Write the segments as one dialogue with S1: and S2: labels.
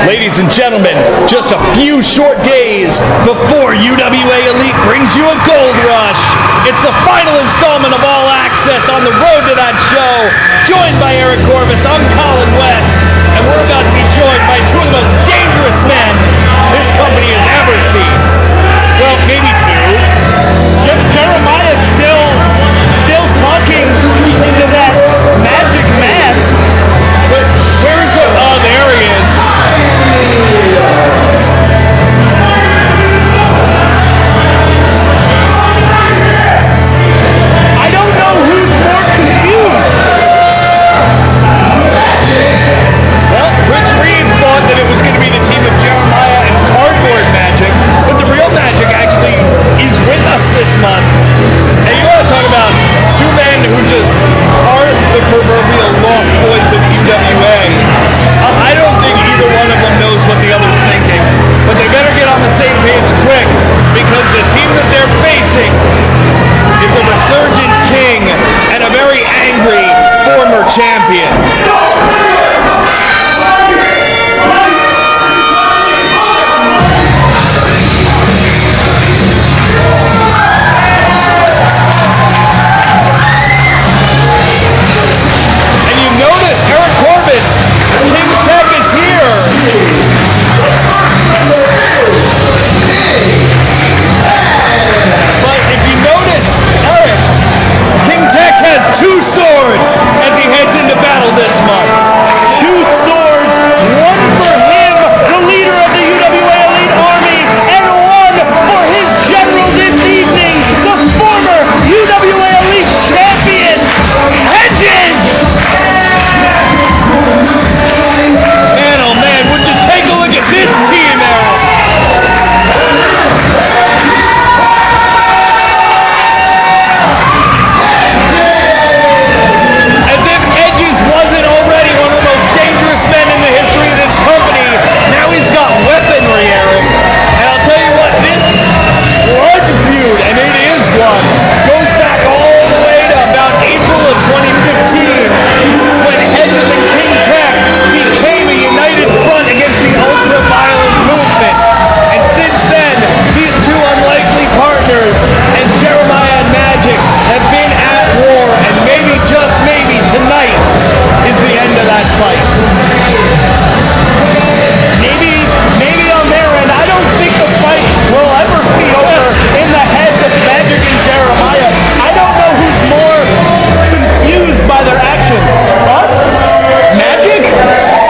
S1: Ladies and gentlemen, just a few short days before UWA Elite brings you a gold rush. It's the final installment of All Access on the road to that show. Joined by Eric Corvus, I'm Colin West, and we're about to be joined by two of the most dangerous men this company has ever seen. Well, maybe two.
S2: Jeremiah's still talking into that magic mask.
S1: But where's the... Oh, there he is.
S2: I don't know who's more confused.
S1: Well, Rich Reed thought that it was going to be the team of Jeremiah and Cardboard Magic, but the real Magic actually is with us this month. And you want to talk about two men who just are the proverbial lost boys of UWA. I don't think either one of them knows what the other's thinking, but they better get on the same page quick, because the team that they're facing is a resurgent king and a very angry former champion. Two swords as he heads into battle this month.
S2: Two swords, one for him, the leader of the UWA Elite Army, and one for his general this evening, the former UWA Elite champion, Hedges!
S1: Man, oh man, would you take a look at this team, Eric? Goes back all the way to about April of 2015, when Hedges and King Tech became a united front against the ultra-violent movement. And since then, these two unlikely partners and Jeremiah and Magic have been at war, and maybe, just maybe, tonight is the end of that fight.
S2: Maybe on their end, I don't think the fight will ever be over in the heads of Magic and Jeremiah. I don't know who's more confused by their actions. Us? Magic?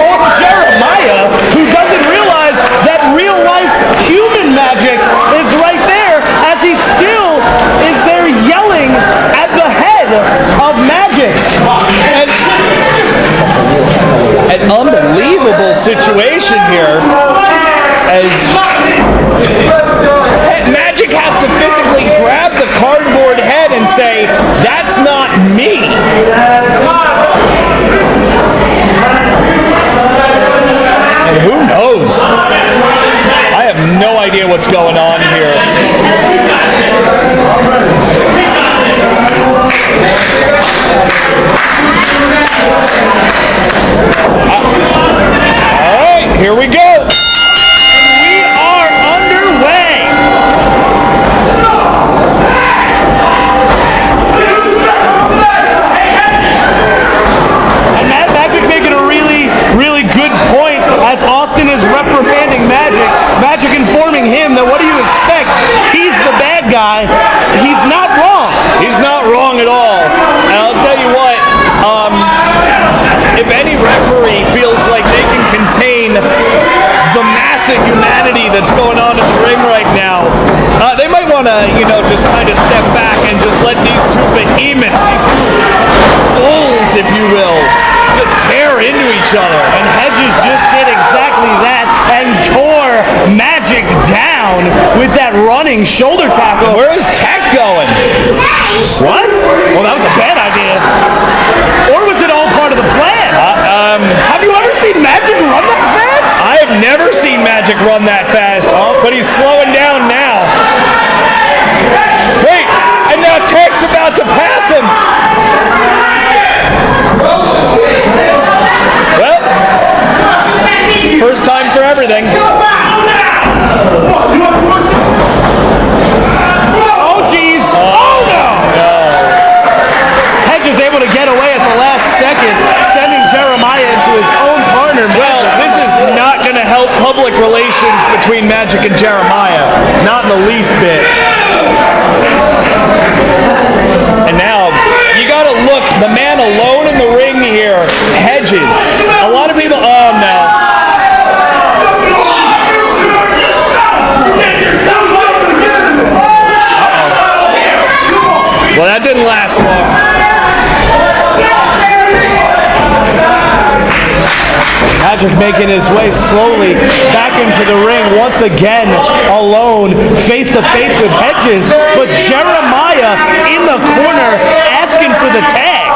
S2: Or Jeremiah, who doesn't realize that real life human Magic is right there, as he still is there yelling at the head of Magic.
S1: An unbelievable situation here, as Magic has to physically grab the cardboard head and say, "That's not me." And who knows? I have no idea what's going on here. All right, here we go.
S2: We are underway. And Magic making a really, really good point as Austin is reprimanding Magic. Magic informing him that what do you expect? He's the bad guy. He's not wrong.
S1: He's not wrong at all. And I'll tell you what, if any referee feels like they can contain the massive humanity that's going on in the ring right now, they might want to, just kind of step back and just let these two behemoths, these two bulls, if you will, just tear into each other.
S2: And Hedges just did exactly that and tore Magic down with that running shoulder tackle.
S1: Where is Tech going?
S2: What? Well, that was a bad idea. Or was it all part of the plan? Have you ever seen Magic run that fast?
S1: I have never seen Magic run that fast, but he's slowing down now. Wait, and now Tech's about to pass him. Well, first time for everyone. everything.
S2: Oh, jeez. Oh, no. Hedge is able to get away at the last second, sending Jeremiah into his own corner.
S1: Well, this is not going to help public relations between Magic and Jeremiah. Not in the least bit. And now, you got to look, the man alone in the ring here, Hedges. A lot of people, oh no. Well, that didn't last long.
S2: Magic making his way slowly back into the ring once again, alone, face to face with Hedges, but Jeremiah in the corner asking for the tag.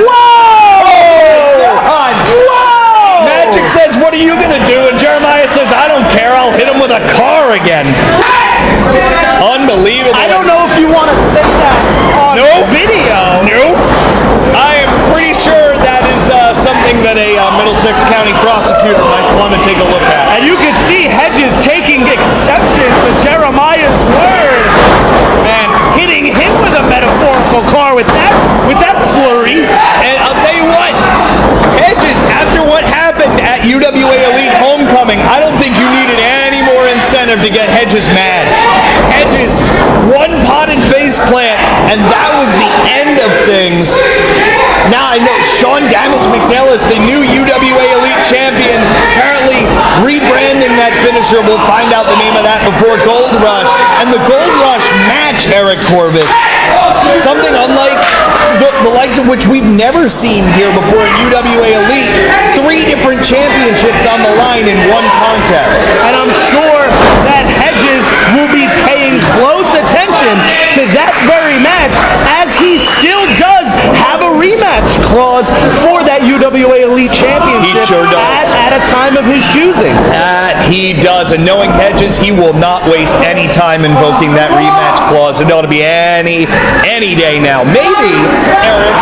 S2: Whoa!
S1: Magic says, what are you going to do? And Jeremiah says, I don't care. I'll hit him with a car again. Unbelievable.
S2: I don't know if you want to say that on video.
S1: Nope. I am pretty sure that is something that a Middlesex County prosecutor might want to take a look at.
S2: And you can see Hedges taking exception to Jeremiah's word.
S1: Man,
S2: Hitting him with a metaphorical car with that flurry.
S1: and I'll tell you what, Hedges, after what happened at UWA Elite Homecoming, I don't think you needed any more incentive to get Hedges mad. Hedges, one potted face plant, and that was the end of things. Now I know Sean Damage McNeil is the new UWA Elite Champion, apparently rebranding that finisher. We'll find out the name of that before Gold Rush. And the Gold Rush match, Eric Corbis, something unlike the likes of which we've never seen here before in UWA Elite. 3 different championships on the line in one contest.
S2: And I'm sure that Hedges will be paying close attention to that very match, as he still does have a rematch clause for that UWA Elite Championship.
S1: He sure does.
S2: At a time of his choosing.
S1: He does, and knowing Hedges, he will not waste any time invoking that rematch clause. It ought to be any day now. Maybe, Eric,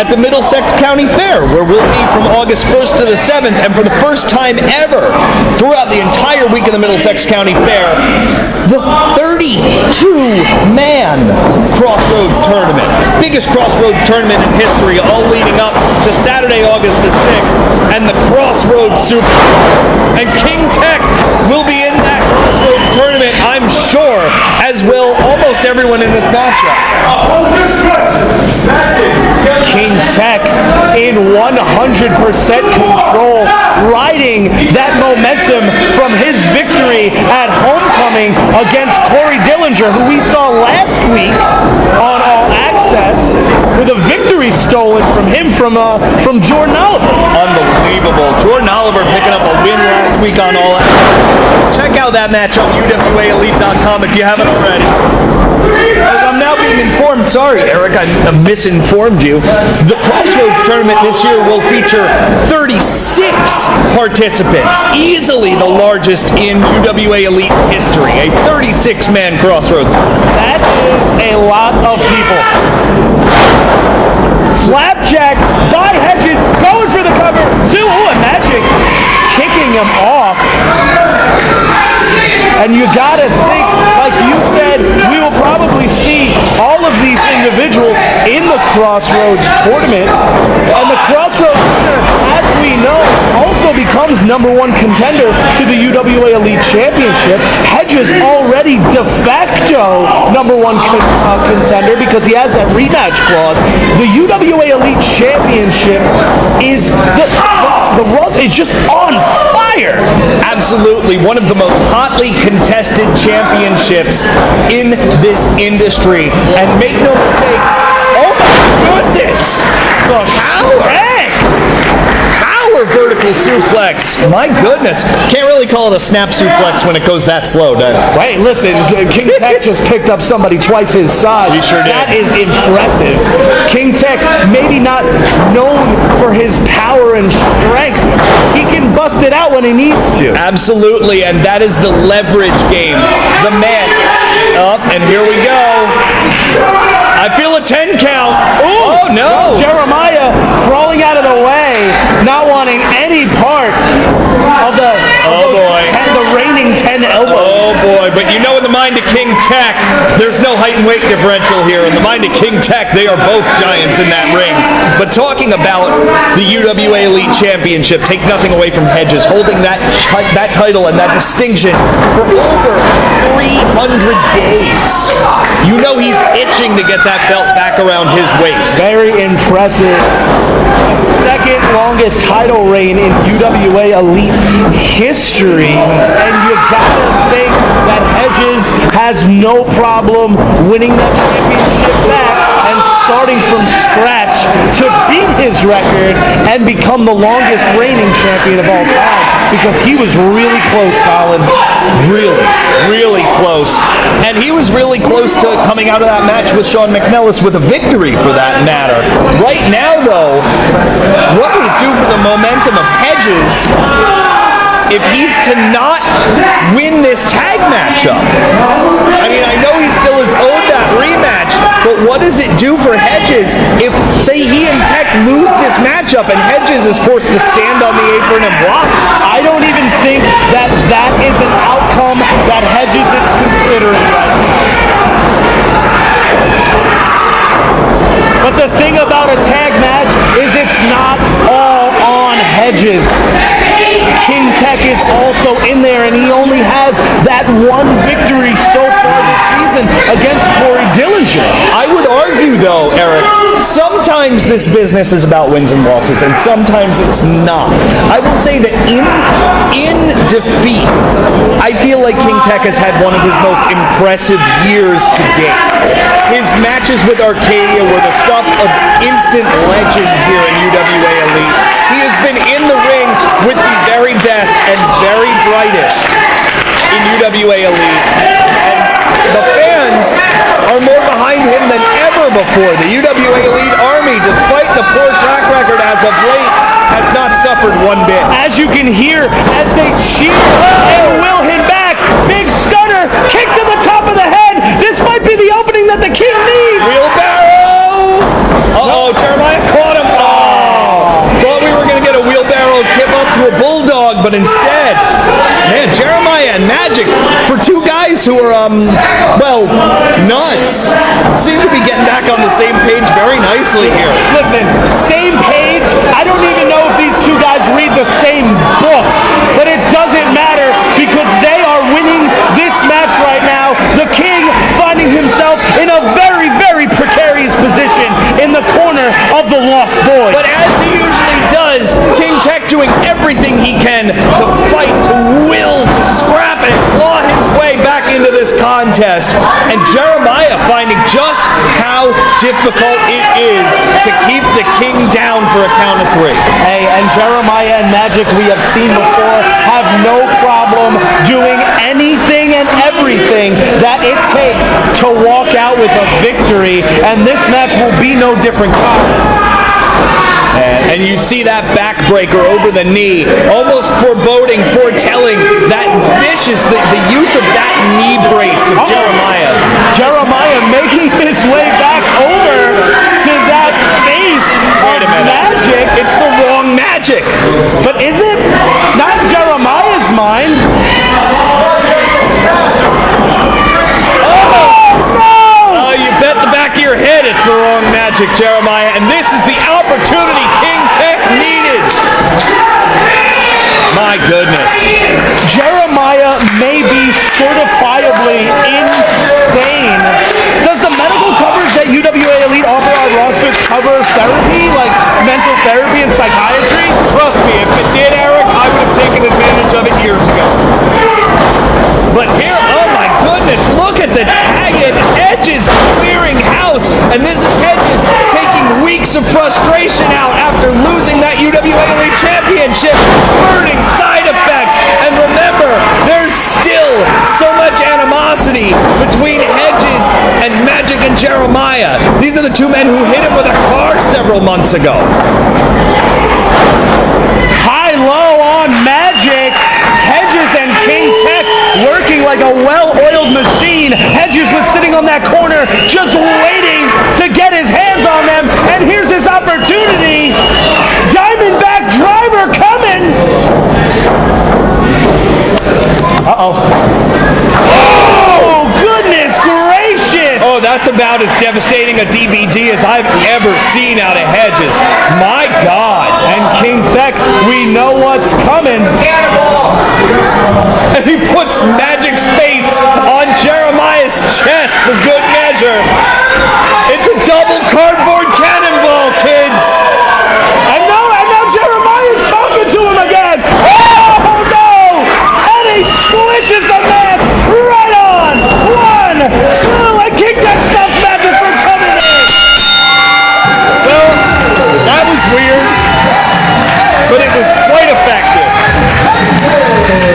S1: at the Middlesex County Fair, where we'll be from August 1st to the 7th, and for the first time ever throughout the entire week of the Middlesex County Fair, the 32-man Crossroads Tournament. Biggest Crossroads tournament in history, all leading up to Saturday, August the 6th, and the Crossroads Super. And King Tech will be in that Crossroads tournament, I'm sure, as will almost everyone in this matchup.
S2: King Tech in 100% control, riding that momentum from his victory at Homecoming against Corey Dillinger, who we saw last week on All Access, with a victory stolen from him from Jordan Oliver.
S1: Unbelievable. Jordan Oliver picking up a win last week on All Access. Check out that match on UWAElite.com if you haven't already. As I'm now being informed, sorry Eric, I misinformed you. The Crossroads tournament this year will feature 36 participants, easily the largest in UWA Elite history, a 36-man Crossroads.
S2: That is a lot of people. Flapjack by Hedges, going for the cover. And Magic kicking him off. And you gotta think, like you said, we will probably see all of these individuals in the Crossroads tournament. And the Crossroads winner, as we know, also becomes #1 contender to the UWA Elite Championship. Hedges already de facto #1 contender because he has that rematch clause. The UWA Elite Championship is is just on fire.
S1: Absolutely, one of the most hotly contested championships in this industry. And make no mistake, oh my goodness! The power vertical suplex. My goodness. Can't really call it a snap suplex when it goes that slow, does it?
S2: Wait, listen, King Tech just picked up somebody twice his size.
S1: He sure did.
S2: That is impressive. King Tech, maybe not known for his power and strength. He can bust it out when he needs to.
S1: Absolutely, and that is the leverage game. The man. Up, and here we go. I feel a 10 count.
S2: Ooh,
S1: oh no!
S2: Jeremiah crawling out of the way. not wanting any part of the reigning 10 elbows.
S1: Oh boy, but you know in the mind of King Tech, there's no height and weight differential here. In the mind of King Tech, they are both giants in that ring. But talking about the UWA Elite Championship, take nothing away from Hedges, holding that title and that distinction for over 300 days. You know he's itching to get that belt back around his waist.
S2: Very impressive. The second longest title reign in UWA Elite history. And you gotta think that Hedges has no problem winning that championship back and starting from scratch to beat his record and become the longest reigning champion of all time, because he was really close, Colin.
S1: Really close. And he was really close to coming out of that match with Sean McNellis with a victory, for that matter. Right now, though, what would it do for the momentum of Hedges if he's to not win this tag matchup? I mean, I know he still is owed that rematch, but what does it do for Hedges if, say, he and Tech lose this matchup and Hedges is forced to stand on the apron and block?
S2: I don't even think that is an outcome that Hedges is considering right now. But the thing about a tag match is it's not all on Hedges. King Tech is also in there, and he only has that one victory so far this season against Corey Dillinger.
S1: I would argue, though, Eric, sometimes this business is about wins and losses, and sometimes it's not. I will say that in defeat, I feel like King Tech has had one of his most impressive years to date. His matches with Arcadia were the stuff of instant legend here in UWA Elite. He has been in the ring with the very best and very brightest in UWA Elite. And the fans are more behind him than ever before. The UWA Elite Army, despite the poor track record as of late, has not suffered one bit.
S2: As you can hear, as they cheer and will him back, big stunner, kick to the top of the head. This might be the opening that the King needs.
S1: Wheelbarrow! Uh-oh, Jeremiah caught him. Oh! Thought we were going to get a wheelbarrow kick up to a bulldog, but instead, man, Jeremiah and Magic, for two guys who are, nuts, seem to be getting back on the same page very nicely here.
S2: Listen, same page. I don't even know if these two guys read the same book, but it doesn't matter because they are winning this match right now. The King finding himself in a very, very precarious position in the corner of the Lost Boys.
S1: But as he usually does, King Tech doing everything he can to fight, to will, to scrap and claw his way back into this contest. And Jeremiah finding just how difficult it is to keep the King down for a count of three.
S2: Hey, and Jeremiah and Magic, we have seen before, have no problem doing anything and everything that it takes to walk out with a victory, and this match will be no different.
S1: And you see that backbreaker over the knee, almost foreboding, foretelling that vicious, the use of that knee brace of Jeremiah.
S2: Jeremiah making his way back over to that face
S1: Wait a minute.
S2: Magic.
S1: It's the wrong Magic.
S2: But is it? Not in Jeremiah's mind.
S1: Oh, you bet the back of your head it's the wrong Magic, Jeremiah. And this is the opportunity King Tech needed. My goodness.
S2: Jeremiah may be certifiably insane. Does the medical coverage that UWA Elite offer our rosters cover therapy, like mental therapy and psychiatry?
S1: Trust me, if it did, Eric, I would have taken advantage of it years ago. But here, oh my goodness, look at the tag and Hedges clearing house. And this is Hedges taking weeks of frustration out after losing that UWA Elite Championship. Burning side effect. And remember, there's still so much animosity between Hedges and Magic and Jeremiah. These are the two men who hit him with a car several months ago.
S2: High-low on Magic. Hedges and King Tech working like a well-oiled machine. Hedges was sitting on that corner just waiting to get his hands on them. And here's his opportunity. Diamondback driver
S1: That's about as devastating a DVD as I've ever seen out of Hedges. My God.
S2: And King Tech, we know what's coming.
S1: And he puts Magic's face on Jeremiah's chest for good measure. It's a double cardboard cannonball, kids.
S2: And now Jeremiah's talking to him again. Oh, no! And he squishes the mask right on. 1, 2, and King Tech stops Magic from coming in.
S1: Well, that was weird, but it was quite effective.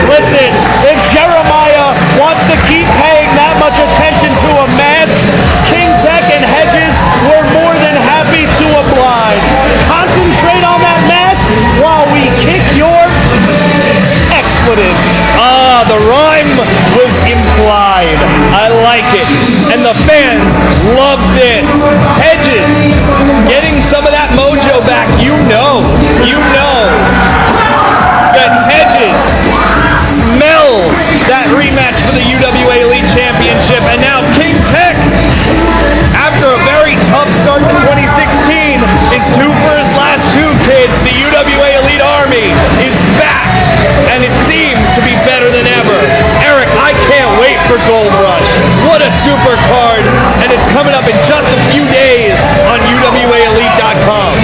S2: Listen, if Jeremiah wants to keep paying that much attention to a mask, King Tech and Hedges were more than happy to oblige. Concentrate on that mask while we kick your expletive.
S1: Ah, the rhyme was implied. I like it. And the fans love this. Hedges getting some of that mojo back. You know that Hedges smells that rematch for the UWA Elite Championship. And now King Tech, after a very tough start to 2016, is due for his last 2, kids. The UWA Elite Army is back, and it seems to be better than ever. Eric, I can't wait for Gold Rush. What a super card, and it's coming up in just a few days on UWAElite.com.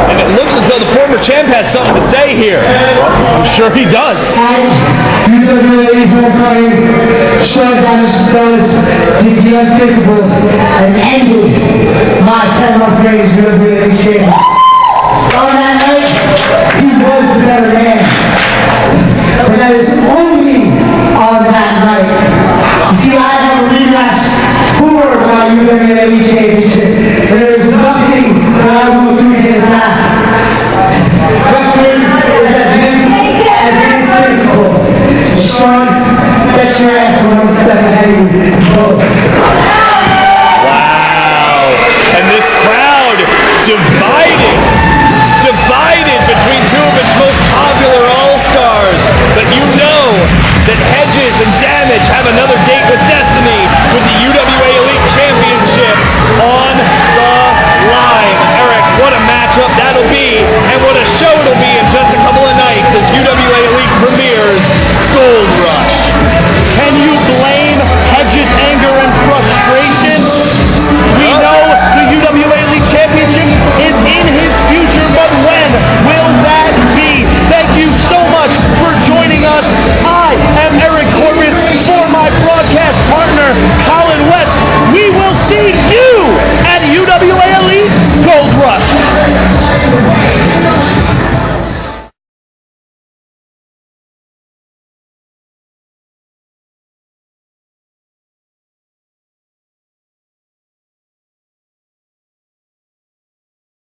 S1: And it looks as though the former champ has something to say here.
S2: I'm sure he does.
S3: UWA showed us the unthinkable and ended my 10-month race UWA champion. On that night, he was the better man. But that is only on that night. See, I have a rematch for my UWA championship. And there's nothing that I will do here now. Wrestling is as physical. Sean, get your ass from one step ahead of you.
S1: Wow. And this crowd divided between 2 of its most popular All-Stars. But you know that Hedges and Damage have another date with Destiny with the UWA Elite Championship on the line. Eric, what a matchup that'll be, and what a show it'll be in